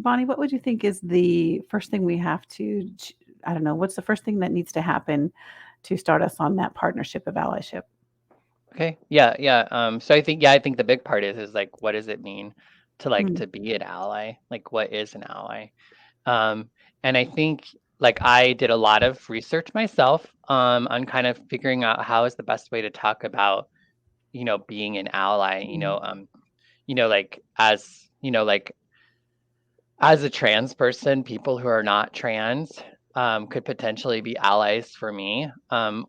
Bonnie, what would you think is the first thing we have to, I don't know, what's the first thing that needs to happen to start us on that partnership of allyship? Okay. Yeah, yeah. So I think the big part is like, what does it mean to like Mm, to be an ally? Like, what is an ally? Um, and I think like I did a lot of research myself on kind of figuring out how is the best way to talk about, being an ally, mm, like like as a trans person, people who are not trans could potentially be allies for me.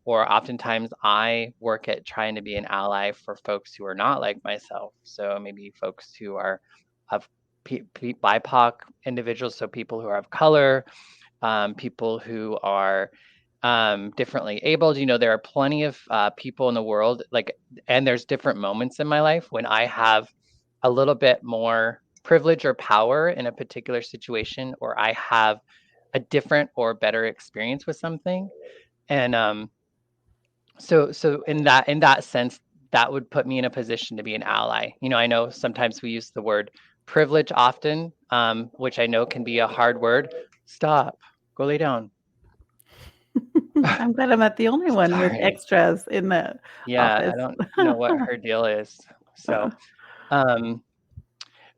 Or oftentimes I work at trying to be an ally for folks who are not like myself. So maybe folks who are of BIPOC individuals, so people who are of color, people who are differently abled. There are plenty of people in the world, like, and there's different moments in my life when I have a little bit more privilege or power in a particular situation, or I have a different or better experience with something. And so in that sense, that would put me in a position to be an ally. I know sometimes we use the word privilege often, which I know can be a hard word. Stop. Go lay down. I'm glad I'm not the only one with Sorry. extras in the Yeah, I office. don't know what her deal is. So, um,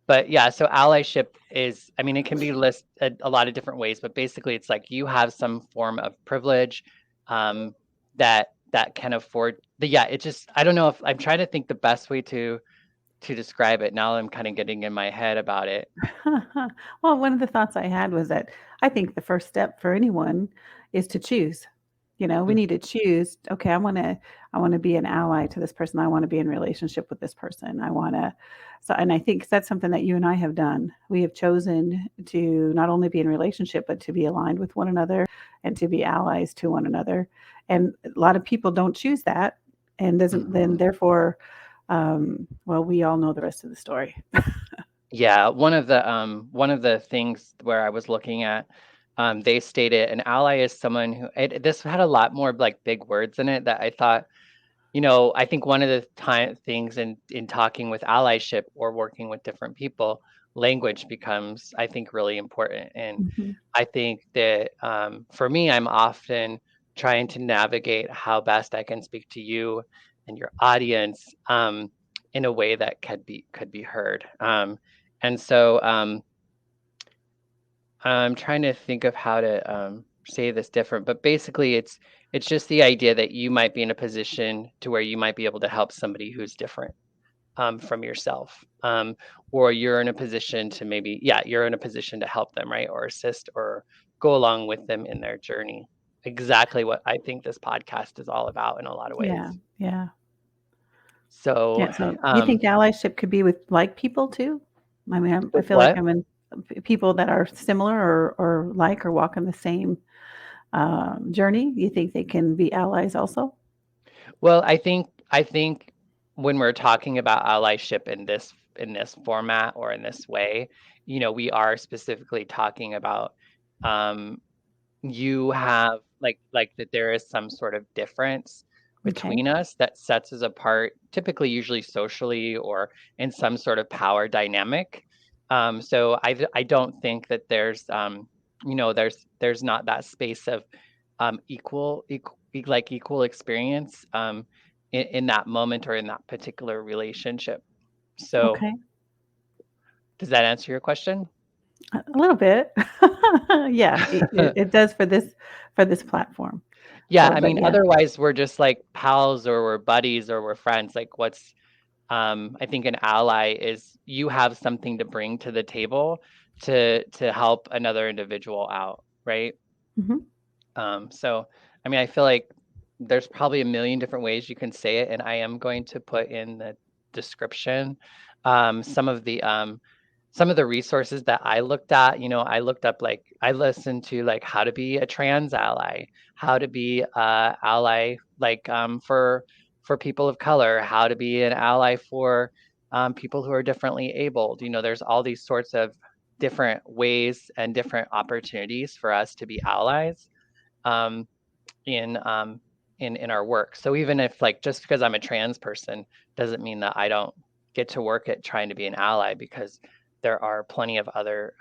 but yeah, so allyship is, I mean, it can be listed a lot of different ways, but basically it's like you have some form of privilege um, that can afford the, yeah, it just, I don't know if I'm trying to think the best way to describe it. Now I'm kind of getting in my head about it. Well, one of the thoughts I had was that I think the first step for anyone is to choose. We need to choose, okay, I want to be an ally to this person. I want to be in relationship with this person. I want to so and I think that's something that you and I have done. We have chosen to not only be in relationship but to be aligned with one another and to be allies to one another. And a lot of people don't choose that and doesn't then Mhm. therefore well, we all know the rest of the story. Yeah, one of the things where I was looking at, they stated an ally is someone who this had a lot more like big words in it that I thought, I think one of the things in talking with allyship or working with different people, language becomes, I think, really important. And Mhm. I think that for me, I'm often trying to navigate how best I can speak to you and your audience in a way that could be heard. And so I'm trying to think of how to say this different, but basically, it's just the idea that you might be in a position to where you might be able to help somebody who's different from yourself, or you're in a position to maybe, yeah, you're in a position to help them, right, or assist or go along with them in their journey. Exactly what I think this podcast is all about in a lot of Yeah, ways. yeah. So, Yeah, so do you um, think allyship could be with like people too? I mean, I with feel like what? I'm in people that are similar or like or walk in the same journey. Do you think they can be allies also? Well, I think when we're talking about allyship in this format or in this way, we are specifically talking about um, you have like that there is some sort of difference Okay. between us that sets us apart, typically usually socially or in some sort of power dynamic. So I don't think that there's not that space of equal experience in that moment or in that particular relationship. So Okay. does that answer your question? A little bit. Yeah, it does for this platform. Yeah, So, I but mean, yeah. otherwise we're just like pals or we're buddies or we're friends. Like I think an ally is you have something to bring to the table to help another individual out, right? Mhm. So I mean, I feel like there's probably a million different ways you can say it, and I am going to put in the description um, some of the um, some of the resources that I looked at. I looked up, like, I listened to like how to be a trans ally, how to be a ally like for people of color, how to be an ally for people who are differently abled. There's all these sorts of different ways and different opportunities for us to be allies um, in in our work. So even if, like, just because I'm a trans person doesn't mean that I don't get to work at trying to be an ally, because there are plenty of other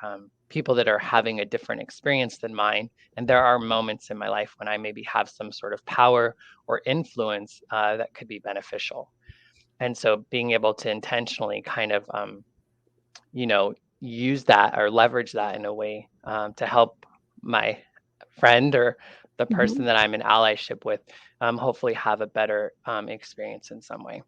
people that are having a different experience than mine. And there are moments in my life when I maybe have some sort of power or influence that could be beneficial. And so being able to intentionally kind of, you know, use that or leverage that in a way to help my friend or the person Mhm. that I'm in allyship with, hopefully have a better experience in some way.